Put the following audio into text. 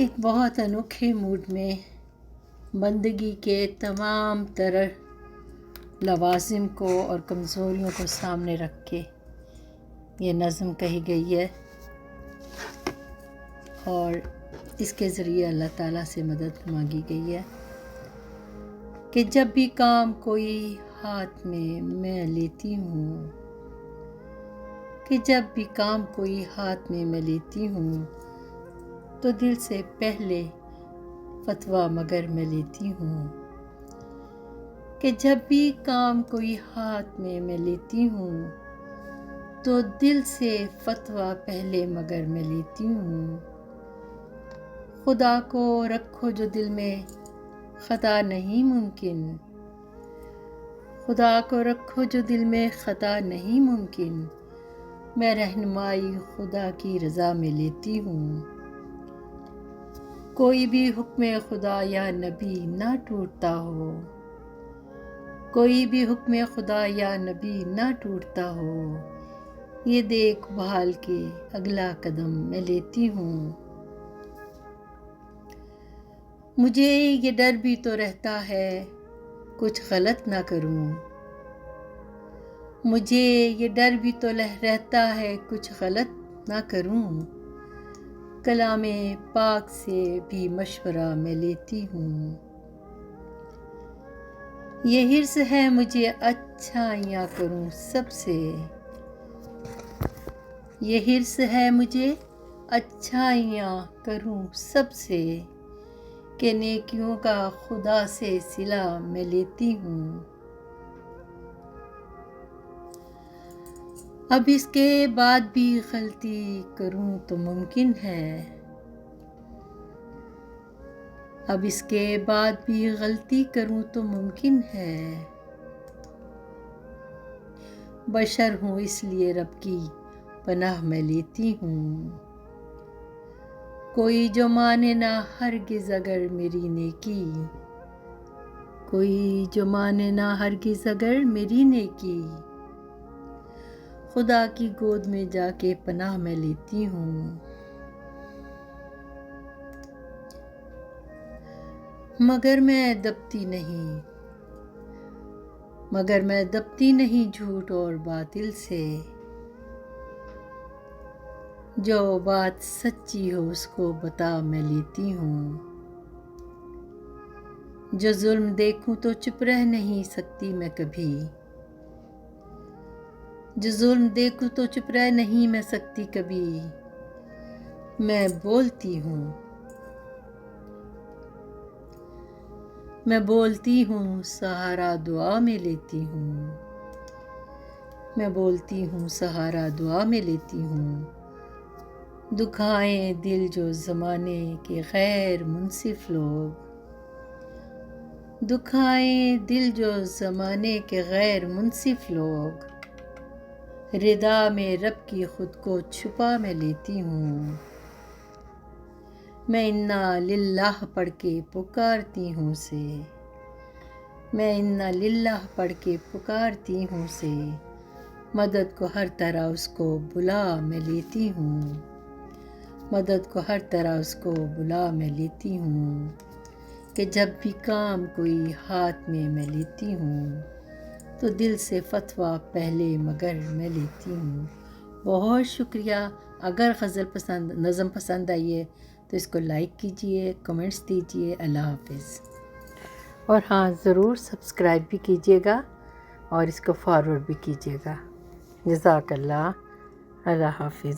ایک بہت انوکھے موڈ میں بندگی کے تمام تر لوازم کو اور کمزوریوں کو سامنے رکھ کے یہ نظم کہی گئی ہے، اور اس کے ذریعے اللہ تعالیٰ سے مدد مانگی گئی ہے کہ جب بھی کام کوئی ہاتھ میں لیتی ہوں، تو دل سے پہلے فتویٰ مگر میں لیتی ہوں، کہ جب بھی کام کوئی ہاتھ میں لیتی ہوں تو دل سے فتویٰ پہلے مگر میں لیتی ہوں۔ خدا کو رکھو جو دل میں خطا نہیں ممکن، خدا کو رکھو جو دل میں خطا نہیں ممکن، میں رہنمائی خدا کی رضا میں لیتی ہوں۔ کوئی بھی حکم خدا یا نبی نہ ٹوٹتا ہو، کوئی بھی حکم خدا یا نبی نہ ٹوٹتا ہو، یہ دیکھ بھال کے اگلا قدم میں لیتی ہوں۔ مجھے یہ ڈر بھی تو رہتا ہے کچھ غلط نہ کروں، مجھے یہ ڈر بھی تو رہتا ہے کچھ غلط نہ کروں، کلام پاک سے بھی مشورہ میں لیتی ہوں۔ یہ حرص ہے مجھے اچھائیاں کروں سب سے، یہ حرص ہے مجھے اچھائیاں کروں سب سے، کہ نیکیوں کا خدا سے صلہ میں لیتی ہوں۔ اب اس کے بعد بھی غلطی کروں تو ممکن ہے، اب اس کے بعد بھی غلطی کروں تو ممکن ہے، بشر ہوں اس لیے رب کی پناہ میں لیتی ہوں۔ کوئی جو مانے نہ ہرگز اگر میری نیکی، کوئی جو مانے نہ ہرگز اگر میری نیکی، خدا کی گود میں جا کے پناہ میں لیتی ہوں۔ مگر میں دبتی نہیں جھوٹ اور باطل سے، جو بات سچی ہو اس کو بتا میں لیتی ہوں۔ جو ظلم دیکھوں تو چپ رہ نہیں سکتی میں کبھی، جو ظلم دیکھوں تو چپ رہ نہیں میں سکتی کبھی، میں بولتی ہوں سہارا دعا میں لیتی ہوں، میں بولتی ہوں سہارا دعا میں لیتی ہوں۔ دکھائیں دل جو زمانے کے غیر منصف لوگ، دکھائیں دل جو زمانے کے غیر منصف لوگ، ردا میں رب کی خود کو چھپا میں لیتی ہوں۔ میں انا للہ پڑھ کے پکارتی ہوں اسے، میں انا للہ پڑھ کے پکارتی ہوں اسے، مدد کو ہر طرح اس کو بلا میں لیتی ہوں، مدد کو ہر طرح اس کو بلا میں لیتی ہوں، کہ جب بھی کام کوئی ہاتھ میں لیتی ہوں تو دل سے فتویٰ پہلے مگر میں لیتی ہوں۔ بہت شکریہ۔ اگر نظم پسند آئی ہے تو اس کو لائک کیجئے، کمنٹس دیجئے۔ اللہ حافظ۔ اور ہاں، ضرور سبسکرائب بھی کیجئے گا اور اس کو فارورڈ بھی کیجئے گا۔ جزاک اللہ۔ اللہ حافظ۔